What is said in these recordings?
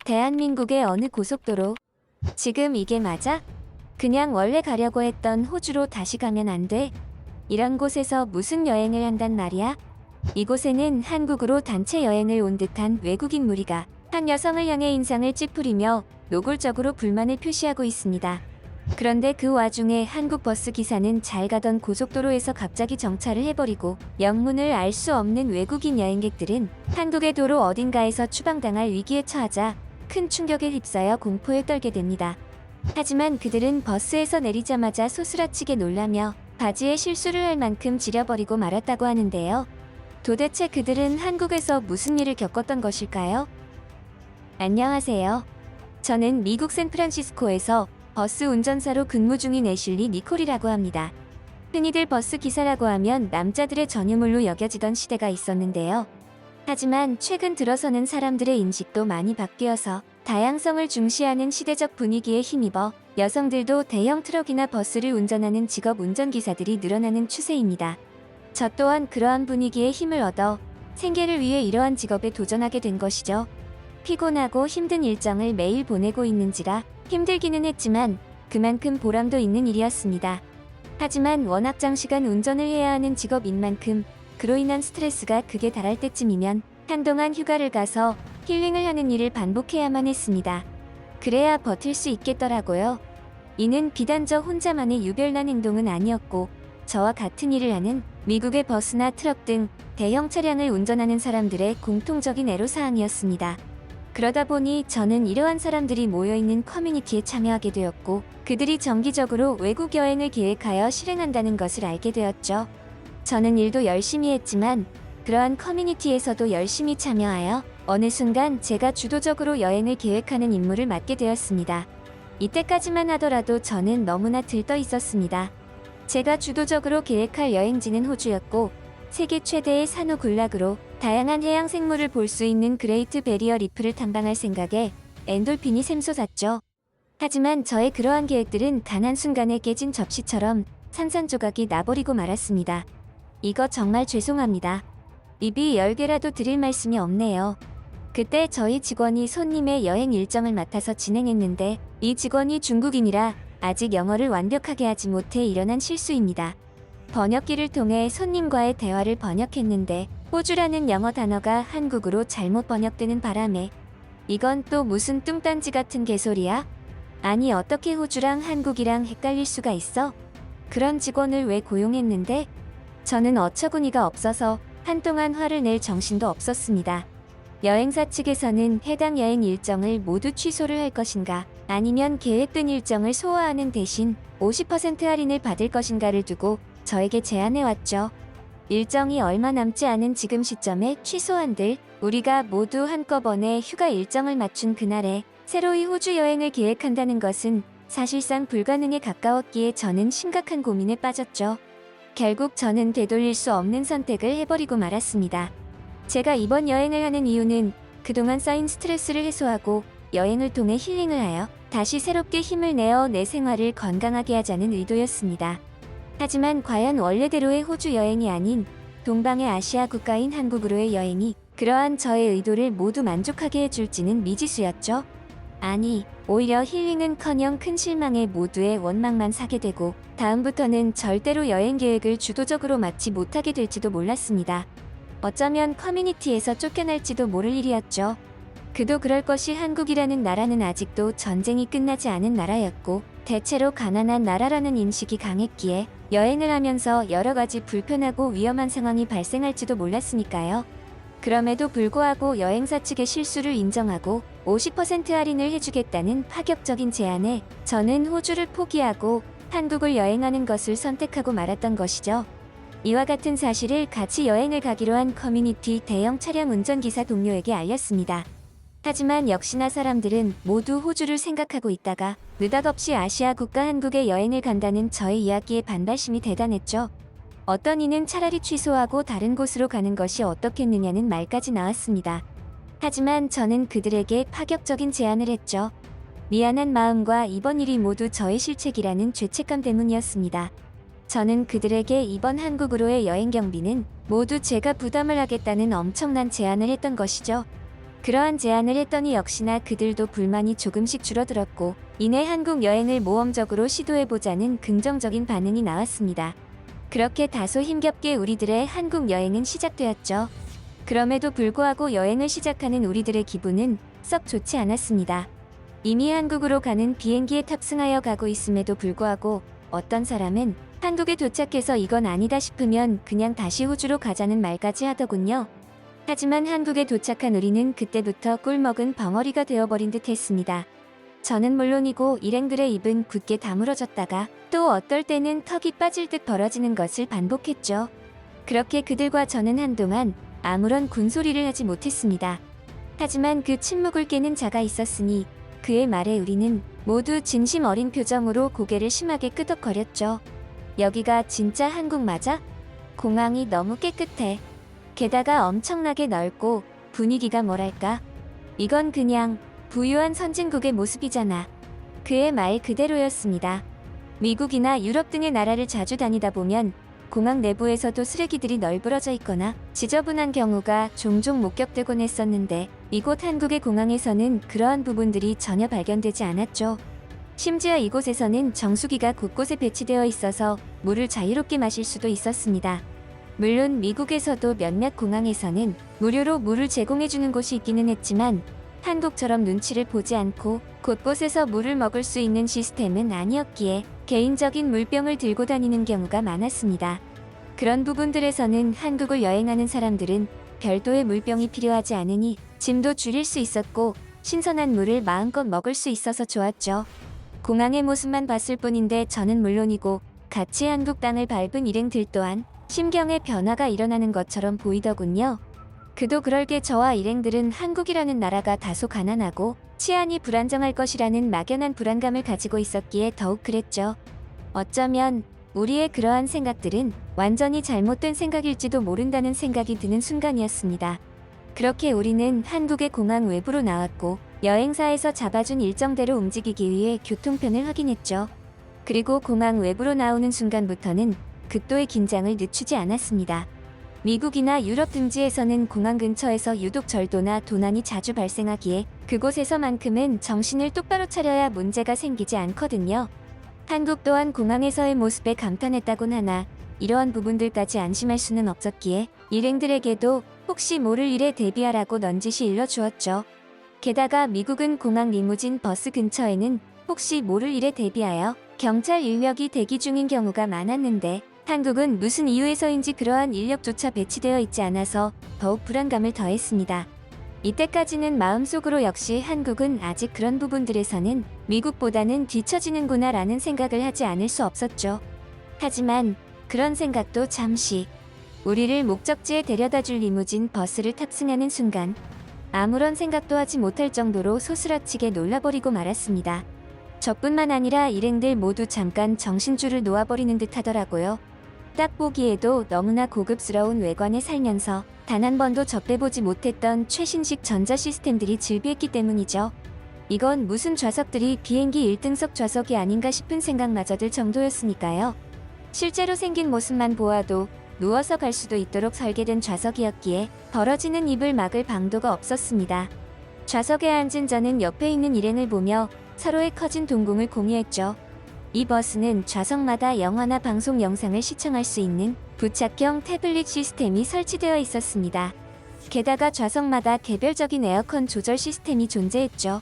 대한민국의 어느 고속도로. 지금 이게 맞아? 그냥 원래 가려고 했던 호주로 다시 가면 안 돼? 이런 곳에서 무슨 여행을 한단 말이야? 이곳에는 한국으로 단체 여행을 온 듯한 외국인 무리가 한 여성을 향해 인상을 찌푸리며 노골적으로 불만을 표시하고 있습니다. 그런데 그 와중에 한국 버스 기사는 잘 가던 고속도로에서 갑자기 정차를 해버리고 영문을 알 수 없는 외국인 여행객들은 한국의 도로 어딘가에서 추방당할 위기에 처하자 큰 충격에 휩싸여 공포에 떨게 됩니다. 하지만 그들은 버스에서 내리자마자 소스라치게 놀라며 바지에 실수를 할 만큼 지려버리고 말았다고 하는데요. 도대체 그들은 한국에서 무슨 일을 겪었던 것일까요? 안녕하세요. 저는 미국 샌프란시스코에서 버스 운전사로 근무 중인 애슐리 니콜이라고 합니다. 흔히들 버스 기사라고 하면 남자들의 전유물로 여겨지던 시대가 있었는데요. 하지만 최근 들어서는 사람들의 인식도 많이 바뀌어서 다양성을 중시하는 시대적 분위기에 힘입어 여성들도 대형 트럭이나 버스를 운전하는 직업 운전기사들이 늘어나는 추세입니다. 저 또한 그러한 분위기에 힘을 얻어 생계를 위해 이러한 직업에 도전하게 된 것이죠. 피곤하고 힘든 일정을 매일 보내고 있는지라 힘들기는 했지만 그만큼 보람도 있는 일이었습니다. 하지만 워낙 장시간 운전을 해야 하는 직업인 만큼 그로 인한 스트레스가 극에 달할 때쯤이면 한동안 휴가를 가서 힐링을 하는 일을 반복해야만 했습니다. 그래야 버틸 수 있겠더라고요. 이는 비단 저 혼자만의 유별난 행동은 아니었고 저와 같은 일을 하는 미국의 버스나 트럭 등 대형 차량을 운전하는 사람들의 공통적인 애로사항이었습니다. 그러다 보니 저는 이러한 사람들이 모여있는 커뮤니티에 참여하게 되었고 그들이 정기적으로 외국 여행을 계획하여 실행한다는 것을 알게 되었죠. 저는 일도 열심히 했지만 그러한 커뮤니티에서도 열심히 참여하여 어느 순간 제가 주도적으로 여행을 계획하는 임무를 맡게 되었습니다. 이때까지만 하더라도 저는 너무나 들떠 있었습니다. 제가 주도적으로 계획할 여행지는 호주였고 세계 최대의 산호 군락으로 다양한 해양 생물을 볼 수 있는 그레이트 베리어 리프를 탐방할 생각에 엔돌핀이 샘솟았죠. 하지만 저의 그러한 계획들은 단 한순간에 깨진 접시처럼 산산조각이 나버리고 말았습니다. 이거 정말 죄송합니다. 입이 10개라도 드릴 말씀이 없네요. 그때 저희 직원이 손님의 여행 일정을 맡아서 진행했는데 이 직원이 중국인이라 아직 영어를 완벽하게 하지 못해 일어난 실수입니다. 번역기를 통해 손님과의 대화를 번역했는데 호주라는 영어 단어가 한국으로 잘못 번역되는 바람에 이건 또 무슨 뚱딴지 같은 개소리야? 아니 어떻게 호주랑 한국이랑 헷갈릴 수가 있어? 그런 직원을 왜 고용했는데? 저는 어처구니가 없어서 한동안 화를 낼 정신도 없었습니다. 여행사 측에서는 해당 여행 일정을 모두 취소를 할 것인가 아니면 계획된 일정을 소화하는 대신 50% 할인을 받을 것인가를 두고 저에게 제안해왔죠. 일정이 얼마 남지 않은 지금 시점에 취소한들 우리가 모두 한꺼번에 휴가 일정을 맞춘 그날에 새로이 호주 여행을 계획한다는 것은 사실상 불가능에 가까웠기에 저는 심각한 고민에 빠졌죠. 결국 저는 되돌릴 수 없는 선택을 해버리고 말았습니다. 제가 이번 여행을 하는 이유는 그동안 쌓인 스트레스를 해소하고 여행을 통해 힐링을 하여 다시 새롭게 힘을 내어 내 생활을 건강하게 하자는 의도였습니다. 하지만 과연 원래대로의 호주 여행이 아닌 동방의 아시아 국가인 한국으로의 여행이 그러한 저의 의도를 모두 만족하게 해줄지는 미지수였죠. 아니, 오히려 힐링은커녕 큰 실망에 모두의 원망만 사게 되고 다음부터는 절대로 여행 계획을 주도적으로 맞지 못하게 될지도 몰랐습니다. 어쩌면 커뮤니티에서 쫓겨날지도 모를 일이었죠. 그도 그럴 것이 한국이라는 나라는 아직도 전쟁이 끝나지 않은 나라였고 대체로 가난한 나라라는 인식이 강했기에 여행을 하면서 여러 가지 불편하고 위험한 상황이 발생할지도 몰랐으니까요. 그럼에도 불구하고 여행사 측의 실수를 인정하고 50% 할인을 해주겠다는 파격적인 제안에 저는 호주를 포기하고 한국을 여행하는 것을 선택하고 말았던 것이죠. 이와 같은 사실을 같이 여행을 가기로 한 커뮤니티 대형 차량 운전기사 동료에게 알렸습니다. 하지만 역시나 사람들은 모두 호주를 생각하고 있다가 느닷없이 아시아 국가 한국에 여행을 간다는 저의 이야기에 반발심이 대단했죠. 어떤 이는 차라리 취소하고 다른 곳으로 가는 것이 어떻겠느냐는 말까지 나왔습니다. 하지만 저는 그들에게 파격적인 제안을 했죠. 미안한 마음과 이번 일이 모두 저의 실책이라는 죄책감 때문이었습니다. 저는 그들에게 이번 한국으로의 여행 경비는 모두 제가 부담을 하겠다는 엄청난 제안을 했던 것이죠. 그러한 제안을 했더니 역시나 그들도 불만이 조금씩 줄어들었고 이내 한국 여행을 모험적으로 시도해보자는 긍정적인 반응이 나왔습니다. 그렇게 다소 힘겹게 우리들의 한국 여행은 시작되었죠. 그럼에도 불구하고 여행을 시작하는 우리들의 기분은 썩 좋지 않았습니다. 이미 한국으로 가는 비행기에 탑승하여 가고 있음에도 불구하고 어떤 사람은 한국에 도착해서 이건 아니다 싶으면 그냥 다시 호주로 가자는 말까지 하더군요. 하지만 한국에 도착한 우리는 그때부터 꿀먹은 벙어리가 되어버린 듯 했습니다. 저는 물론이고 일행들의 입은 굳게 다물어졌다가 또 어떨 때는 턱이 빠질 듯 벌어지는 것을 반복했죠. 그렇게 그들과 저는 한동안 아무런 군소리를 하지 못했습니다. 하지만 그 침묵을 깨는 자가 있었으니 그의 말에 우리는 모두 진심 어린 표정으로 고개를 심하게 끄덕거렸죠. 여기가 진짜 한국 맞아? 공항이 너무 깨끗해. 게다가 엄청나게 넓고 분위기가 뭐랄까? 이건 그냥 부유한 선진국의 모습이잖아. 그의 말 그대로였습니다. 미국이나 유럽 등의 나라를 자주 다니다 보면 공항 내부에서도 쓰레기들이 널브러져 있거나 지저분한 경우가 종종 목격되곤 했었는데 이곳 한국의 공항에서는 그러한 부분들이 전혀 발견되지 않았죠. 심지어 이곳에서는 정수기가 곳곳에 배치되어 있어서 물을 자유롭게 마실 수도 있었습니다. 물론 미국에서도 몇몇 공항에서는 무료로 물을 제공해주는 곳이 있기는 했지만 한국처럼 눈치를 보지 않고 곳곳에서 물을 먹을 수 있는 시스템은 아니었기에 개인적인 물병을 들고 다니는 경우가 많았습니다. 그런 부분들에서는 한국을 여행하는 사람들은 별도의 물병이 필요하지 않으니 짐도 줄일 수 있었고 신선한 물을 마음껏 먹을 수 있어서 좋았죠. 공항의 모습만 봤을 뿐인데 저는 물론이고 같이 한국 땅을 밟은 일행들 또한 심경의 변화가 일어나는 것처럼 보이더군요. 그도 그럴게 저와 일행들은 한국이라는 나라가 다소 가난하고 치안이 불안정할 것이라는 막연한 불안감을 가지고 있었기에 더욱 그랬죠. 어쩌면 우리의 그러한 생각들은 완전히 잘못된 생각일지도 모른다는 생각이 드는 순간이었습니다. 그렇게 우리는 한국의 공항 외부로 나왔고 여행사에서 잡아준 일정대로 움직이기 위해 교통편을 확인했죠. 그리고 공항 외부로 나오는 순간부터는 극도의 긴장을 늦추지 않았습니다. 미국이나 유럽 등지에서는 공항 근처에서 유독 절도나 도난이 자주 발생하기에 그곳에서만큼은 정신을 똑바로 차려야 문제가 생기지 않거든요. 한국 또한 공항에서의 모습에 감탄했다곤 하나 이러한 부분들까지 안심할 수는 없었기에 일행들에게도 혹시 모를 일에 대비하라고 넌지시 일러주었죠. 게다가 미국은 공항 리무진 버스 근처에는 혹시 모를 일에 대비하여 경찰 인력이 대기 중인 경우가 많았는데 한국은 무슨 이유에서인지 그러한 인력조차 배치되어 있지 않아서 더욱 불안감을 더했습니다. 이때까지는 마음속으로 역시 한국은 아직 그런 부분들에서는 미국보다는 뒤처지는구나 라는 생각을 하지 않을 수 없었죠. 하지만 그런 생각도 잠시 우리를 목적지에 데려다줄 리무진 버스를 탑승하는 순간 아무런 생각도 하지 못할 정도로 소스라치게 놀라버리고 말았습니다. 저뿐만 아니라 일행들 모두 잠깐 정신줄을 놓아버리는 듯 하더라고요. 딱 보기에도 너무나 고급스러운 외관에 살면서 단 한 번도 접해보지 못했던 최신식 전자 시스템들이 즐비했기 때문이죠. 이건 무슨 좌석들이 비행기 1등석 좌석이 아닌가 싶은 생각마저 들 정도였으니까요. 실제로 생긴 모습만 보아도 누워서 갈 수도 있도록 설계된 좌석이었기에 벌어지는 입을 막을 방도가 없었습니다. 좌석에 앉은 저는 옆에 있는 일행을 보며 서로의 커진 동공을 공유했죠. 이 버스는 좌석마다 영화나 방송 영상을 시청할 수 있는 부착형 태블릿 시스템이 설치되어 있었습니다. 게다가 좌석마다 개별적인 에어컨 조절 시스템이 존재했죠.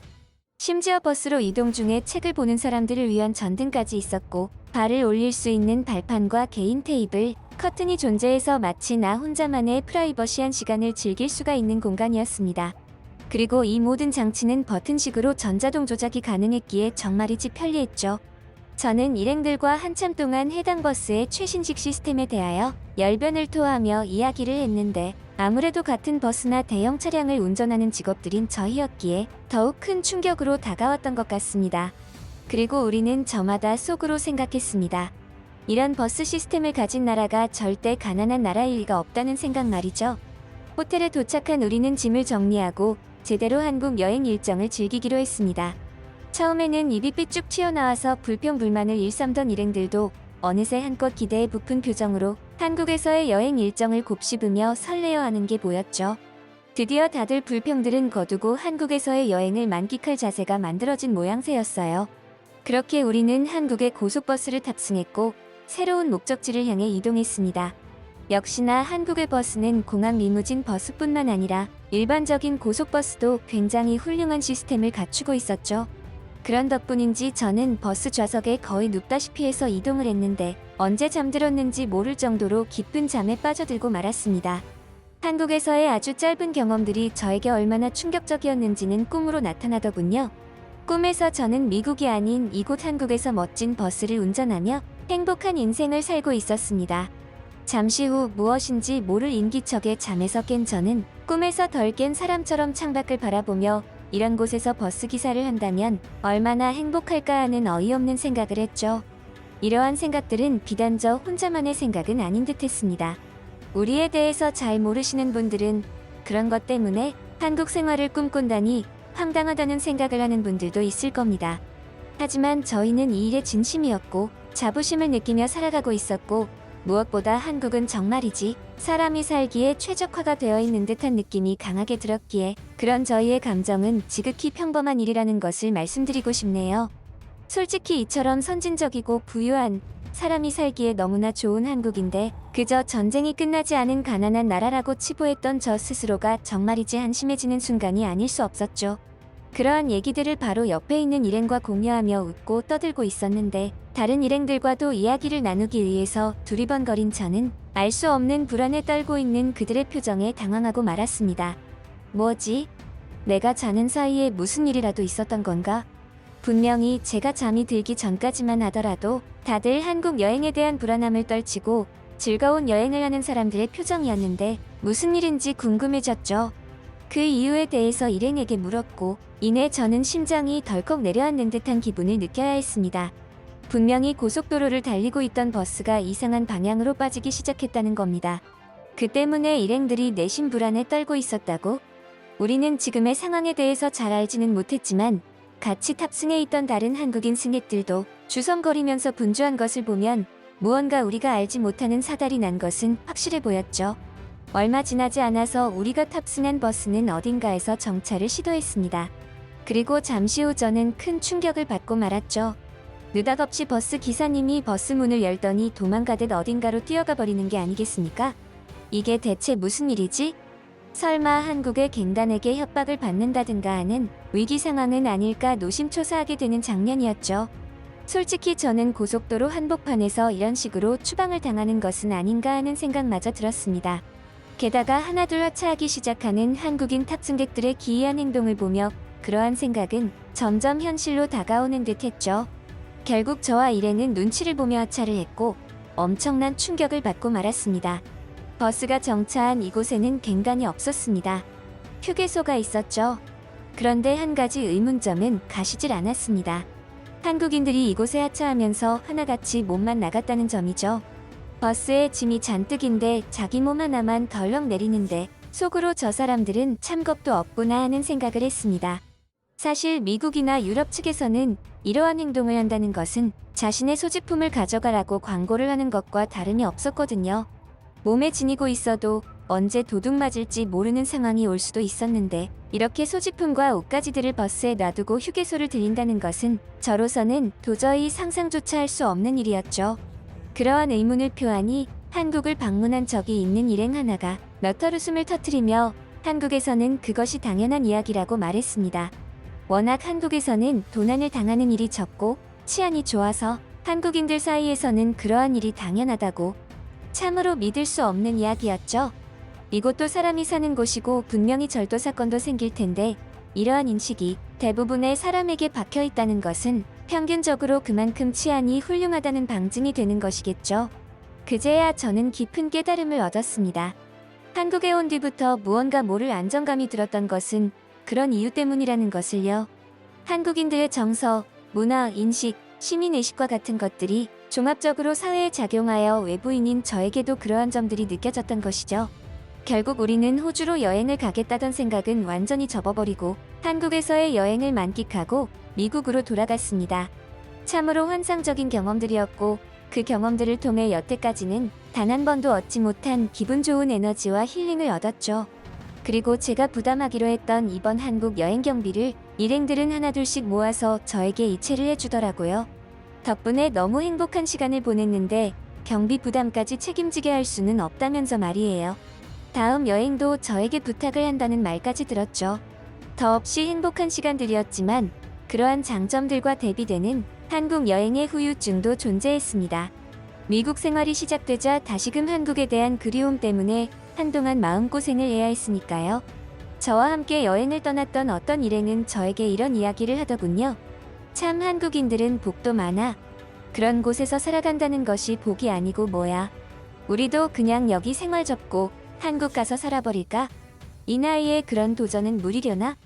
심지어 버스로 이동 중에 책을 보는 사람들을 위한 전등까지 있었고 발을 올릴 수 있는 발판과 개인 테이블, 커튼이 존재해서 마치 나 혼자만의 프라이버시한 시간을 즐길 수가 있는 공간이었습니다. 그리고 이 모든 장치는 버튼식으로 전자동 조작이 가능했기에 정말이지 편리했죠. 저는 일행들과 한참 동안 해당 버스의 최신식 시스템에 대하여 열변을 토하며 이야기를 했는데 아무래도 같은 버스나 대형 차량을 운전하는 직업들인 저희였기에 더욱 큰 충격으로 다가왔던 것 같습니다. 그리고 우리는 저마다 속으로 생각했습니다. 이런 버스 시스템을 가진 나라가 절대 가난한 나라일 리가 없다는 생각 말이죠. 호텔에 도착한 우리는 짐을 정리하고 제대로 한국 여행 일정을 즐기기로 했습니다. 처음에는 입이 삐쭉 튀어나와서 불평불만을 일삼던 일행들도 어느새 한껏 기대에 부푼 표정으로 한국에서의 여행 일정을 곱씹으며 설레어하는 게 보였죠. 드디어 다들 불평들은 거두고 한국에서의 여행을 만끽할 자세가 만들어진 모양새였어요. 그렇게 우리는 한국의 고속버스를 탑승했고 새로운 목적지를 향해 이동했습니다. 역시나 한국의 버스는 공항 리무진 버스뿐만 아니라 일반적인 고속버스도 굉장히 훌륭한 시스템을 갖추고 있었죠. 그런 덕분인지 저는 버스 좌석에 거의 눕다시피 해서 이동을 했는데 언제 잠들었는지 모를 정도로 깊은 잠에 빠져들고 말았습니다. 한국에서의 아주 짧은 경험들이 저에게 얼마나 충격적이었는지는 꿈으로 나타나더군요. 꿈에서 저는 미국이 아닌 이곳 한국에서 멋진 버스를 운전하며 행복한 인생을 살고 있었습니다. 잠시 후 무엇인지 모를 인기척에 잠에서 깬 저는 꿈에서 덜 깬 사람처럼 창밖을 바라보며 이런 곳에서 버스 기사를 한다면 얼마나 행복할까 하는 어이없는 생각을 했죠. 이러한 생각들은 비단 저 혼자만의 생각은 아닌 듯 했습니다. 우리에 대해서 잘 모르시는 분들은 그런 것 때문에 한국 생활을 꿈꾼다니 황당하다는 생각을 하는 분들도 있을 겁니다. 하지만 저희는 이 일에 진심이었고 자부심을 느끼며 살아가고 있었고 무엇보다 한국은 정말이지 사람이 살기에 최적화가 되어 있는 듯한 느낌이 강하게 들었기에 그런 저희의 감정은 지극히 평범한 일이라는 것을 말씀드리고 싶네요. 솔직히 이처럼 선진적이고 부유한 사람이 살기에 너무나 좋은 한국인데 그저 전쟁이 끝나지 않은 가난한 나라라고 치부했던 저 스스로가 정말이지 한심해지는 순간이 아닐 수 없었죠. 그러한 얘기들을 바로 옆에 있는 일행과 공유하며 웃고 떠들고 있었는데 다른 일행들과도 이야기를 나누기 위해서 두리번거린 저는 알 수 없는 불안에 떨고 있는 그들의 표정에 당황하고 말았습니다. 뭐지? 내가 자는 사이에 무슨 일이라도 있었던 건가? 분명히 제가 잠이 들기 전까지만 하더라도 다들 한국 여행에 대한 불안함을 떨치고 즐거운 여행을 하는 사람들의 표정이었는데 무슨 일인지 궁금해졌죠. 그 이유에 대해서 일행에게 물었고 이내 저는 심장이 덜컥 내려앉는 듯한 기분을 느껴야 했습니다. 분명히 고속도로를 달리고 있던 버스가 이상한 방향으로 빠지기 시작했다는 겁니다. 그 때문에 일행들이 내심 불안에 떨고 있었다고? 우리는 지금의 상황에 대해서 잘 알지는 못했지만 같이 탑승해 있던 다른 한국인 승객들도 주섬거리면서 분주한 것을 보면 무언가 우리가 알지 못하는 사달이 난 것은 확실해 보였죠. 얼마 지나지 않아서 우리가 탑승한 버스는 어딘가에서 정차를 시도했습니다. 그리고 잠시 후 저는 큰 충격을 받고 말았죠. 느닷없이 버스 기사님이 버스 문을 열더니 도망가듯 어딘가로 뛰어가 버리는 게 아니겠습니까? 이게 대체 무슨 일이지? 설마 한국의 갱단에게 협박을 받는다든가 하는 위기 상황은 아닐까 노심초사하게 되는 장면이었죠. 솔직히 저는 고속도로 한복판에서 이런 식으로 추방을 당하는 것은 아닌가 하는 생각마저 들었습니다. 게다가 하나둘 하차하기 시작하는 한국인 탑승객들의 기이한 행동을 보며 그러한 생각은 점점 현실로 다가오는 듯 했죠. 결국 저와 일행은 눈치를 보며 하차를 했고 엄청난 충격을 받고 말았습니다. 버스가 정차한 이곳에는 갱단이 없었습니다. 휴게소가 있었죠. 그런데 한 가지 의문점은 가시질 않았습니다. 한국인들이 이곳에 하차하면서 하나같이 몸만 나갔다는 점이죠. 버스에 짐이 잔뜩인데 자기 몸 하나만 덜렁 내리는데 속으로 저 사람들은 참 겁도 없구나 하는 생각을 했습니다. 사실 미국이나 유럽 측에서는 이러한 행동을 한다는 것은 자신의 소지품을 가져가라고 광고를 하는 것과 다름이 없었거든요. 몸에 지니고 있어도 언제 도둑 맞을지 모르는 상황이 올 수도 있었는데 이렇게 소지품과 옷가지들을 버스에 놔두고 휴게소를 들린다는 것은 저로서는 도저히 상상조차 할 수 없는 일이었죠. 그러한 의문을 표하니 한국을 방문한 적이 있는 일행 하나가 몇 털웃음을 터뜨리며 한국에서는 그것이 당연한 이야기라고 말했습니다. 워낙 한국에서는 도난을 당하는 일이 적고 치안이 좋아서 한국인들 사이에서는 그러한 일이 당연하다고. 참으로 믿을 수 없는 이야기였죠. 이곳도 사람이 사는 곳이고 분명히 절도 사건도 생길 텐데 이러한 인식이 대부분의 사람에게 박혀 있다는 것은 평균적으로 그만큼 치안이 훌륭하다는 방증이 되는 것이겠죠. 그제야 저는 깊은 깨달음을 얻었습니다. 한국에 온 뒤부터 무언가 모를 안정감이 들었던 것은 그런 이유 때문이라는 것을요. 한국인들의 정서, 문화, 인식, 시민의식과 같은 것들이 종합적으로 사회에 작용하여 외부인인 저에게도 그러한 점들이 느껴졌던 것이죠. 결국 우리는 호주로 여행을 가겠다던 생각은 완전히 접어버리고 한국에서의 여행을 만끽하고 미국으로 돌아갔습니다. 참으로 환상적인 경험들이었고 그 경험들을 통해 여태까지는 단 한 번도 얻지 못한 기분 좋은 에너지와 힐링을 얻었죠. 그리고 제가 부담하기로 했던 이번 한국 여행 경비를 일행들은 하나둘씩 모아서 저에게 이체를 해주더라고요. 덕분에 너무 행복한 시간을 보냈는데 경비 부담까지 책임지게 할 수는 없다면서 말이에요. 다음 여행도 저에게 부탁을 한다는 말까지 들었죠. 더없이 행복한 시간들이었지만 그러한 장점들과 대비되는 한국 여행의 후유증도 존재했습니다. 미국 생활이 시작되자 다시금 한국에 대한 그리움 때문에 한동안 마음고생을 해야 했으니까요. 저와 함께 여행을 떠났던 어떤 일행은 저에게 이런 이야기를 하더군요. 참 한국인들은 복도 많아. 그런 곳에서 살아간다는 것이 복이 아니고 뭐야. 우리도 그냥 여기 생활 접고 한국 가서 살아버릴까? 이 나이에 그런 도전은 무리려나?